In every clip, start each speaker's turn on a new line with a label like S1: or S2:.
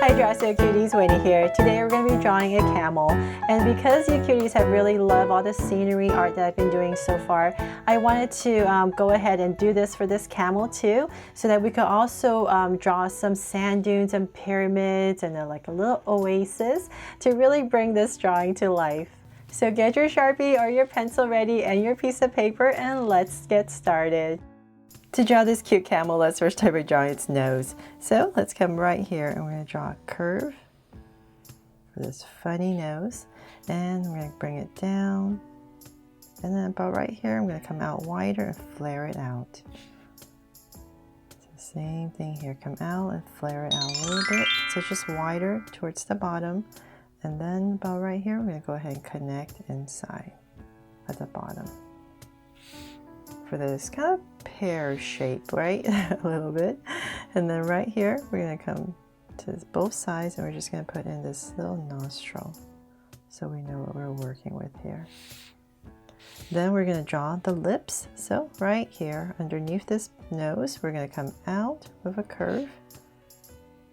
S1: Hi Drasso Cuties, Winnie here. Today we're going to be drawing a camel, and because you cuties have really loved all the scenery art that I've been doing so far, I wanted to go ahead and do this for this camel too, so that we could also draw some sand dunes and pyramids and like a little oasis to really bring this drawing to life. So get your Sharpie or your pencil ready and your piece of paper, and let's get started. To draw this cute camel, let's first start by drawing its nose. So let's come right here and we're going to draw a curve for this funny nose. And we're going to bring it down. And then about right here, I'm going to come out wider and flare it out. So same thing here, come out and flare it out a little bit. So just wider towards the bottom. And then about right here, we're going to go ahead and connect inside at the bottom. For this kind of pear shape, right? A little bit. And then right here, we're going to come to both sides and we're just going to put in this little nostril so we know what we're working with here. Then we're going to draw the lips. So right here, underneath this nose, we're going to come out with a curve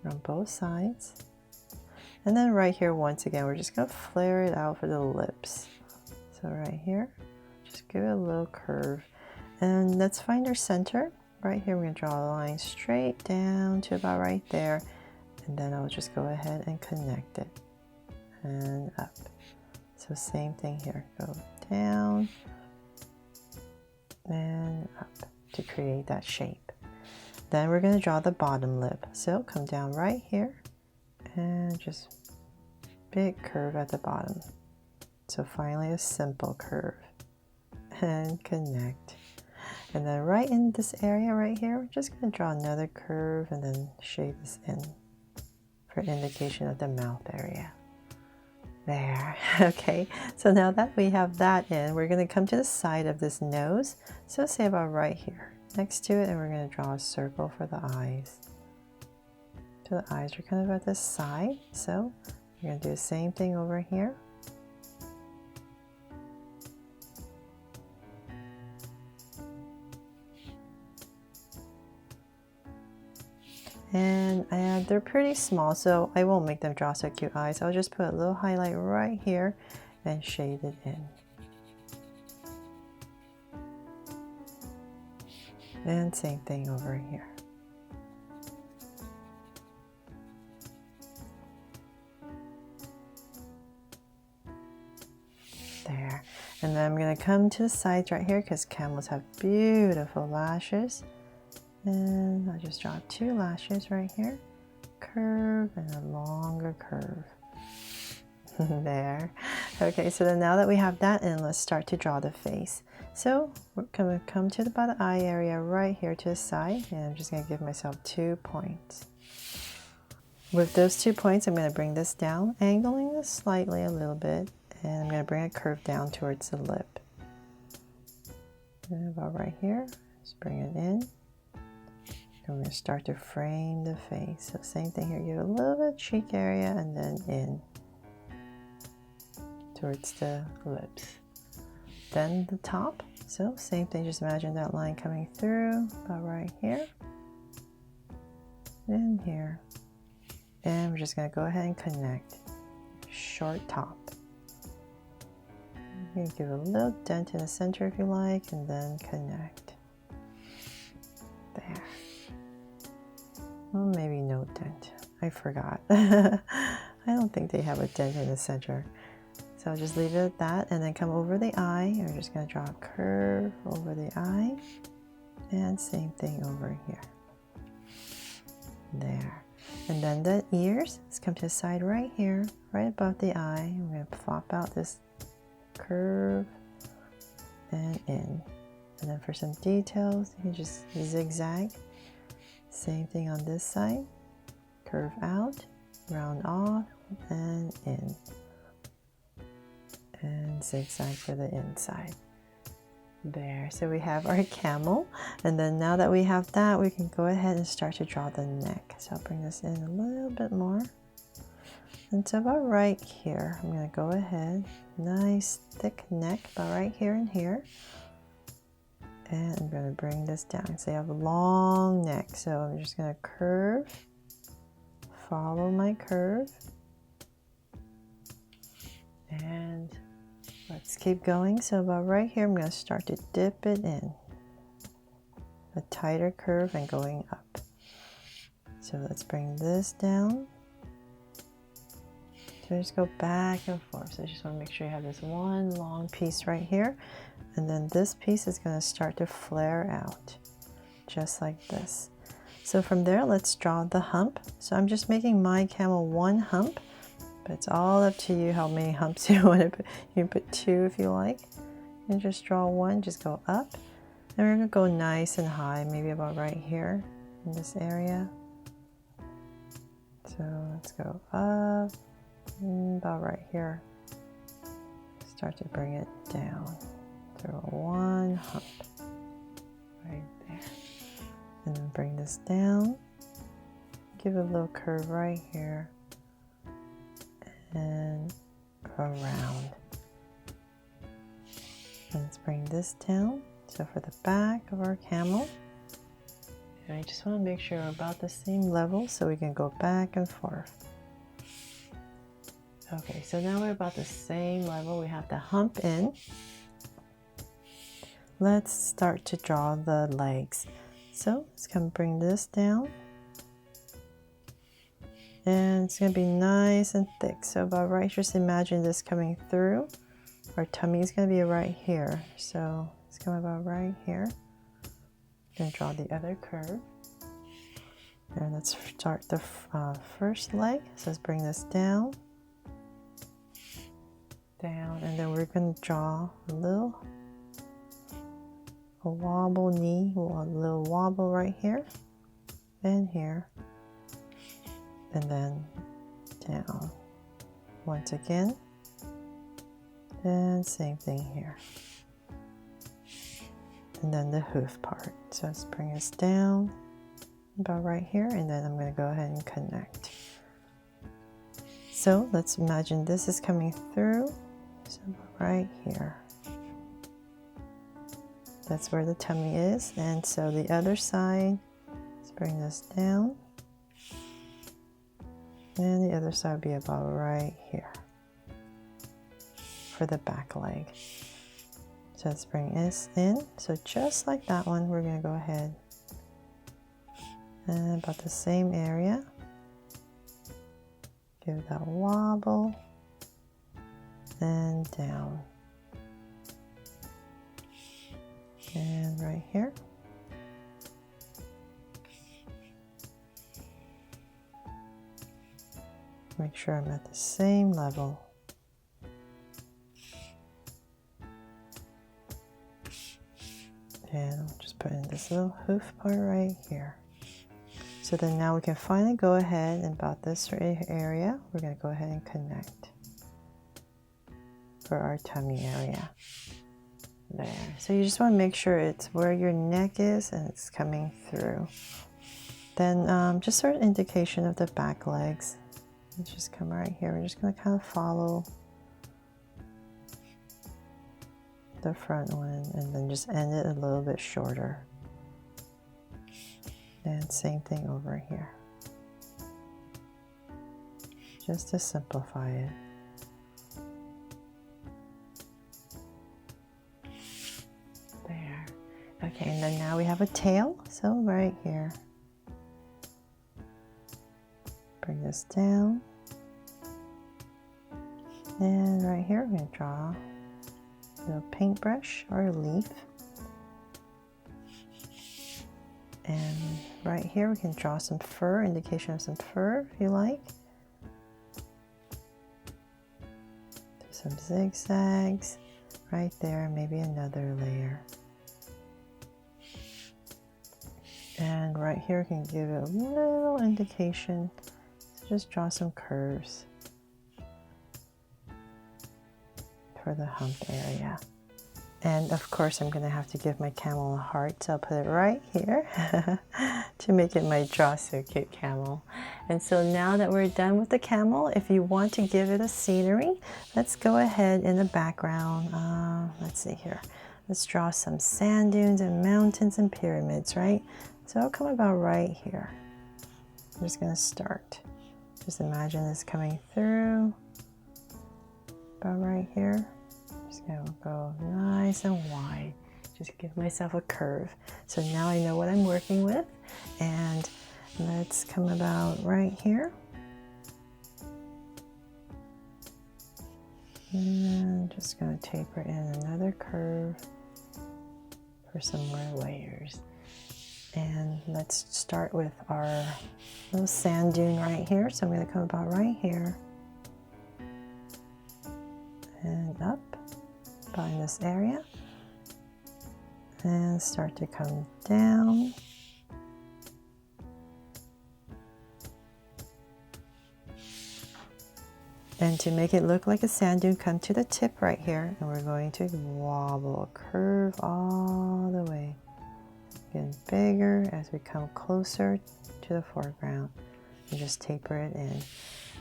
S1: on both sides. And then right here, once again, we're just going to flare it out for the lips. So right here, just give it a little curve. And let's find our center. Right here, we're going to draw a line straight down to about right there. And then I'll just go ahead and connect it. And up. So same thing here. Go down and up to create that shape. Then we're going to draw the bottom lip. So come down right here and just big curve at the bottom. So finally a simple curve. And connect. And then right in this area right here, we're just going to draw another curve and then shade this in for indication of the mouth area. There. Okay, so now that we have that in, we're going to come to the side of this nose. So say about right here next to it, and we're going to draw a circle for the eyes. So the eyes are kind of at the side. So we're going to do the same thing over here. And they're pretty small, so I won't make them draw so cute eyes. I'll just put a little highlight right here and shade it in. And same thing over here. There. And then I'm going to come to the sides right here because camels have beautiful lashes. And I'll just draw two lashes right here, curve and a longer curve. There. Okay, so then now that we have that in, let's start to draw the face. So we're going to come to about the eye area right here to the side, and I'm just going to give myself 2 points. With those 2 points, I'm going to bring this down, angling this slightly a little bit, and I'm going to bring a curve down towards the lip. And about right here, just bring it in. I'm going to start to frame the face. So same thing here, give a little bit cheek area and then in towards the lips. Then the top. So same thing, just imagine that line coming through about right here and here. And we're just going to go ahead and connect. Short top. You can give a little dent in the center if you like, and then connect. There. Well, maybe no dent. I forgot. I don't think they have a dent in the center. So I'll just leave it at that and then come over the eye. We're just going to draw a curve over the eye. And same thing over here. There. And then the ears. Let's come to the side right here, right above the eye. I'm going to flop out this curve and in. And then for some details, you can just zigzag. Same thing on this side, curve out, round off, and in. And zigzag for the inside. There, so we have our camel. And then now that we have that, we can go ahead and start to draw the neck. So I'll bring this in a little bit more. And so about right here, I'm going to go ahead, nice thick neck, about right here and here. And I'm going to bring this down. So you have a long neck. So I'm just going to curve, follow my curve. And let's keep going. So about right here, I'm going to start to dip it in. A tighter curve and going up. So let's bring this down. So just go back and forth. So I just want to make sure you have this one long piece right here. And then this piece is going to start to flare out. Just like this. So from there, let's draw the hump. So I'm just making my camel one hump. But it's all up to you how many humps you want to put. You can put 2 if you like. And just draw one, just go up. And we're going to go nice and high, maybe about right here in this area. So let's go up, about right here. Start to bring it down through one hump right there. And then bring this down. Give it a little curve right here. And around. And let's bring this down. So for the back of our camel, and I just want to make sure we're about the same level so we can go back and forth. Okay, so now we're about the same level. We have the hump in. Let's start to draw the legs. So let's come bring this down. And it's going to be nice and thick. So about right, just imagine this coming through. Our tummy is going to be right here. So it's come about right here. Then draw the other curve. And let's start the first leg. So let's bring this down. Down. And then we're going to draw a wobble knee, a little wobble right here and here. And then down once again, and same thing here, and then the hoof part. So let's bring us down about right here, and then I'm going to go ahead and connect. So let's imagine this is coming through, so right here. That's where the tummy is, and so the other side, let's bring this down. And the other side would be about right here for the back leg. So let's bring this in. So just like that one, we're going to go ahead and about the same area. Give it that wobble and down. And right here. Make sure I'm at the same level. And I'll just put in this little hoof part right here. So then now we can finally go ahead and about this area, we're going to go ahead and connect for our tummy area. There. So you just want to make sure it's where your neck is and it's coming through. Then just sort of indication of the back legs. Let's just come right here. We're just going to kind of follow the front one and then just end it a little bit shorter. And same thing over here. Just to simplify it. There. Okay, and then now we have a tail. So right here. Bring this down. And right here, we're going to draw a little paintbrush or a leaf. And right here, we can draw some fur, indication of some fur if you like. Do some zigzags right there, maybe another layer. And right here, we can give it a little indication. Just draw some curves for the hump area. And of course, I'm going to have to give my camel a heart, so I'll put it right here to make it my Draw So Cute camel. And so now that we're done with the camel, if you want to give it a scenery, let's go ahead in the background. Let's see here. Let's draw some sand dunes and mountains and pyramids, right? So I'll come about right here. I'm just going to start. Just imagine this coming through about right here. Just gonna go nice and wide. Just give myself a curve. So now I know what I'm working with. And let's come about right here. And just gonna taper in another curve for some more layers. And let's start with our little sand dune right here. So I'm gonna come about right here and up about in this area and start to come down. And to make it look like a sand dune, come to the tip right here, and we're going to wobble, curve all the way, getting bigger as we come closer to the foreground, and just taper it in.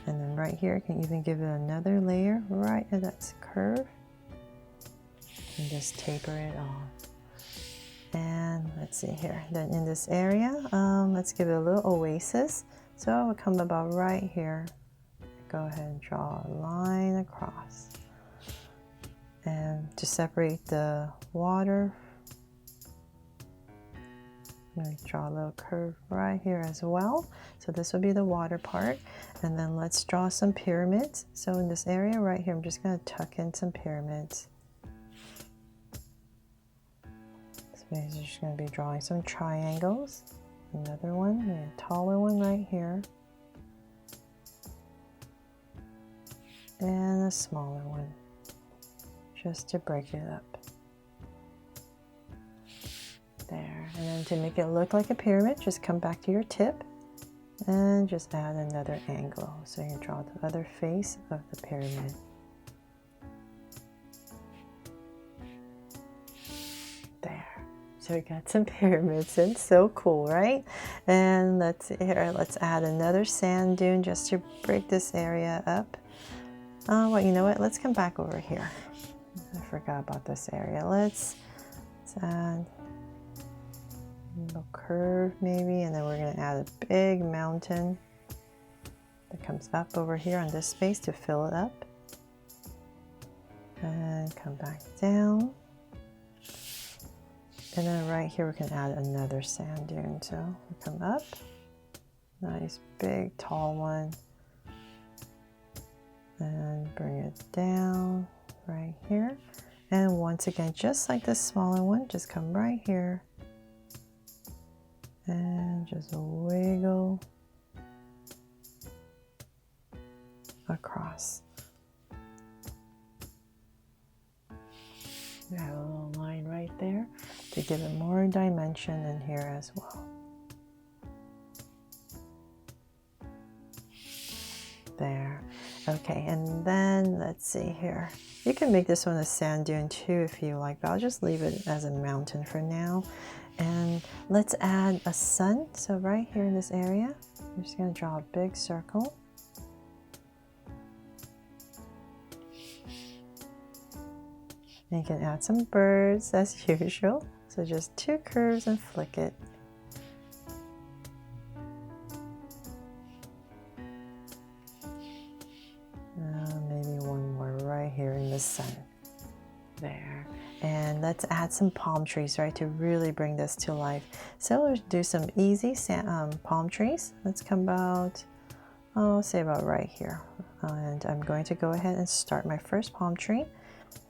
S1: And then right here, you can even give it another layer right at that curve, and just taper it off. And let's see here. Then in this area, let's give it a little oasis. So I'll come about right here. Go ahead and draw a line across. And to separate the water, I'm going to draw a little curve right here as well. So this will be the water part. And then let's draw some pyramids. So in this area right here, I'm just going to tuck in some pyramids. So I'm just going to be drawing some triangles. Another one, a taller one right here. And a smaller one, just to break it up. There, and then to make it look like a pyramid, just come back to your tip and just add another angle. So you draw the other face of the pyramid. There, so we got some pyramids in, so cool, right? And let's see here, let's add another sand dune just to break this area up. Well, you know what? Let's come back over here. I forgot about this area. Let's add a little curve maybe, and then we're going to add a big mountain that comes up over here on this space to fill it up. And come back down. And then right here we can add another sand dune. So we come up, nice big tall one. And bring it down right here. And once again, just like the smaller one, just come right here and just wiggle across. We have a little line right there to give it more dimension in here as well. There. Okay, and then let's see here. You can make this one a sand dune too if you like, but I'll just leave it as a mountain for now. And let's add a sun. So right here in this area, I'm just going to draw a big circle. And you can add some birds as usual. So just two curves and flick it. Maybe one more right here in the sun. There. And let's add some palm trees, right, to really bring this to life. So let's do some easy palm trees. Let's come about, I'll say about right here. And I'm going to go ahead and start my first palm tree.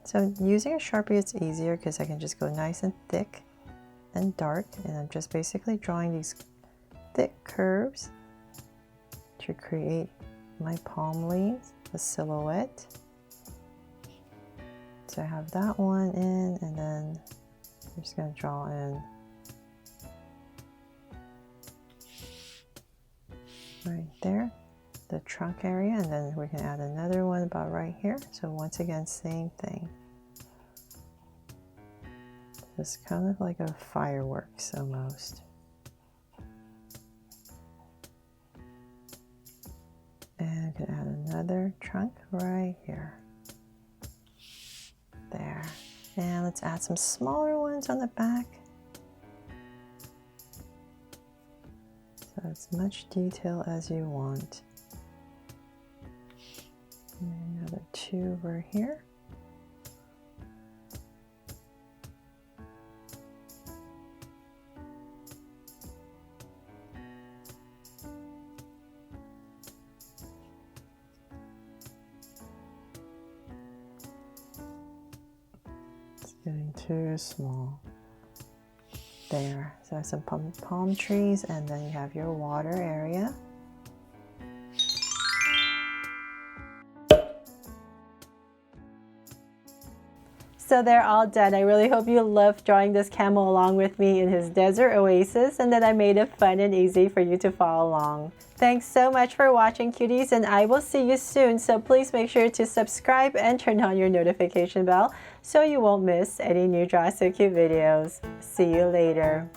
S1: So using a Sharpie, it's easier because I can just go nice and thick and dark. And I'm just basically drawing these thick curves to create my palm leaves, the silhouette. So I have that one in, and then I'm just going to draw in right there, the trunk area, and then we can add another one about right here. So once again, same thing. Just kind of like a fireworks almost. And I can add another trunk right here. There. And let's add some smaller ones on the back. So as much detail as you want. 2 over here. It's getting too small. There, so some palm trees, and then you have your water area. So they're all done. I really hope you loved drawing this camel along with me in his desert oasis, and that I made it fun and easy for you to follow along. Thanks so much for watching, cuties, and I will see you soon. So please make sure to subscribe and turn on your notification bell so you won't miss any new Draw So Cute videos. See you later.